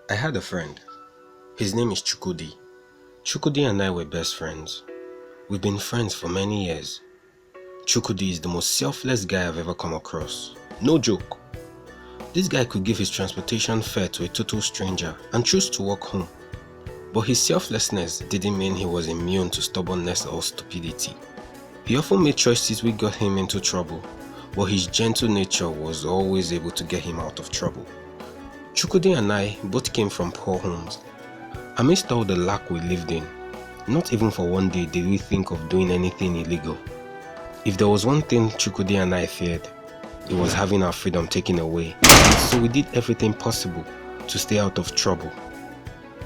I had a friend. His name is Chukudi. Chukudi and I were best friends. We've been friends for many years. Chukudi is the most selfless guy I've ever come across. No joke. This guy could give his transportation fare to a total stranger and choose to walk home. But his selflessness didn't mean he was immune to stubbornness or stupidity. He often made choices which got him into trouble, but his gentle nature was always able to get him out of trouble. Chukudi and I both came from poor homes. Amidst all the lack we lived in, not even for one day did we think of doing anything illegal. If there was one thing Chukudi and I feared, it was having our freedom taken away, so we did everything possible to stay out of trouble.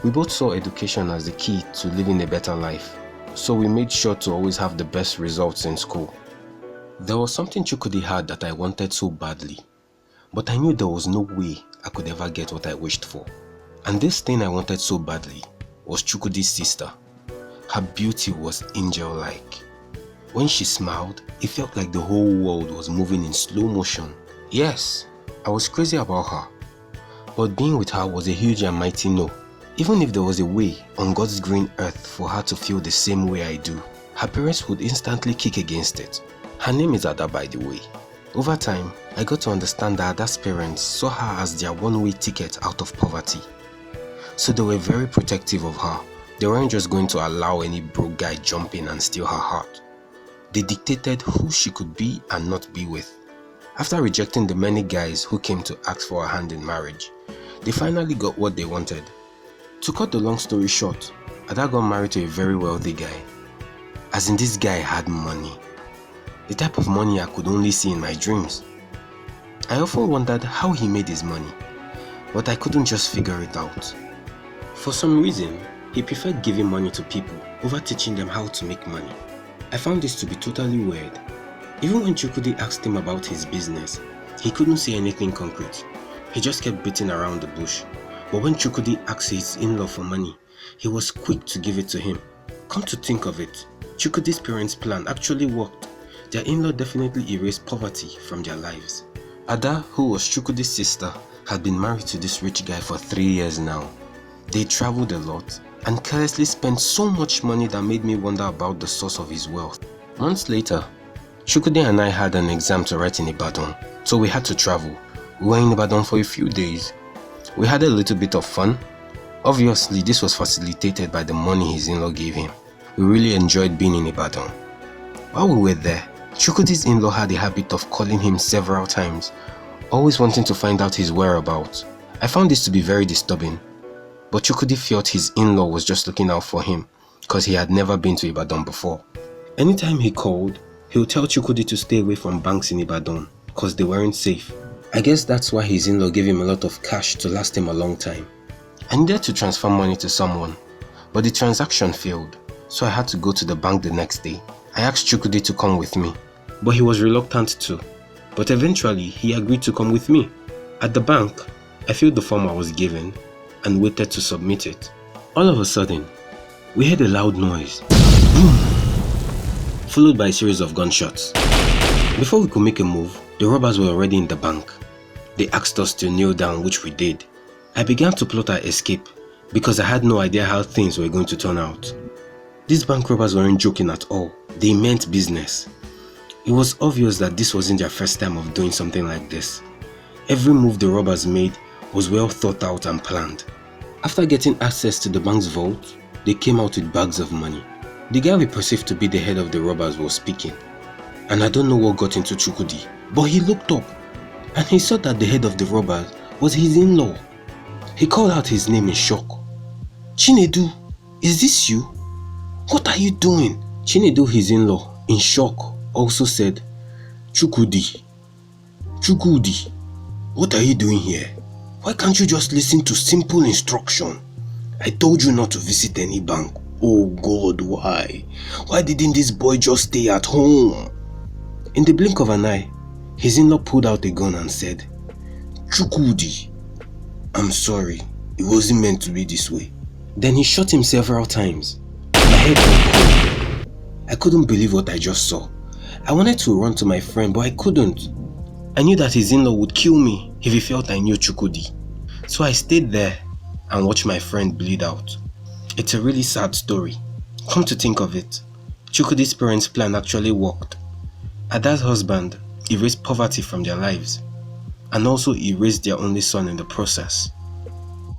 We both saw education as the key to living a better life, so we made sure to always have the best results in school. There was something Chukudi had that I wanted so badly, but I knew there was no way I could ever get what I wished for. And this thing I wanted so badly was Chukudi's sister. Her beauty was angel-like. When she smiled, it felt like the whole world was moving in slow motion. Yes, I was crazy about her, but being with her was a huge and mighty no. Even if there was a way on God's green earth for her to feel the same way I do, her parents would instantly kick against it. Her name is Ada, by the way. Over time, I got to understand that Ada's parents saw her as their one-way ticket out of poverty. So they were very protective of her. They weren't just going to allow any broke guy jump in and steal her heart. They dictated who she could be and not be with. After rejecting the many guys who came to ask for her hand in marriage, they finally got what they wanted. To cut the long story short, Ada got married to a very wealthy guy. As in, this guy had money. The type of money I could only see in my dreams. I often wondered how he made his money, but I couldn't just figure it out. For some reason, he preferred giving money to people over teaching them how to make money. I found this to be totally weird. Even when Chukudi asked him about his business, he couldn't say anything concrete. He just kept beating around the bush. But when Chukudi asked his in-law for money, he was quick to give it to him. Come to think of it, Chukudi's parents' plan actually worked. Their in-law definitely erased poverty from their lives. Ada, who was Chukudi's sister, had been married to this rich guy for 3 years now. They traveled a lot and carelessly spent so much money that made me wonder about the source of his wealth. Months later, Chukudi and I had an exam to write in Ibadan, so we had to travel. We were in Ibadan for a few days. We had a little bit of fun. Obviously, this was facilitated by the money his in-law gave him. We really enjoyed being in Ibadan. While we were there, Chukudi's in-law had a habit of calling him several times, always wanting to find out his whereabouts. I found this to be very disturbing, but Chukudi felt his in-law was just looking out for him because he had never been to Ibadan before. Anytime he called, he would tell Chukudi to stay away from banks in Ibadan because they weren't safe. I guess that's why his in-law gave him a lot of cash to last him a long time. I needed to transfer money to someone, but the transaction failed, so I had to go to the bank the next day. I asked Chukudi to come with me, but he was reluctant to. But eventually, he agreed to come with me. At the bank, I filled the form I was given and waited to submit it. All of a sudden, we heard a loud noise, boom, followed by a series of gunshots. Before we could make a move, the robbers were already in the bank. They asked us to kneel down, which we did. I began to plot our escape because I had no idea how things were going to turn out. These bank robbers weren't joking at all. They meant business. It was obvious that this wasn't their first time of doing something like this. Every move the robbers made was well thought out and planned. After getting access to the bank's vault, they came out with bags of money. The guy we perceived to be the head of the robbers was speaking. And I don't know what got into Chukudi, but he looked up and he saw that the head of the robbers was his in-law. He called out his name in shock. "Chinedu, is this you? What are you doing?" Chinedu, his in-law, in shock, also said, Chukudi, what are you doing here? Why can't you just listen to simple instruction? I told you not to visit any bank. Oh God, why? Why didn't this boy just stay at home? In the blink of an eye, his in-law pulled out a gun and said, Chukudi, I'm sorry, it wasn't meant to be this way. Then he shot him several times. My head went cold. I couldn't believe what I just saw. I wanted to run to my friend, but I couldn't. I knew that his in-law would kill me if he felt I knew Chukudi. So I stayed there and watch my friend bleed out. It's a really sad story. Come to think of it, Chukwudi's parents' plan actually worked. Ada's husband erased poverty from their lives and also erased their only son in the process.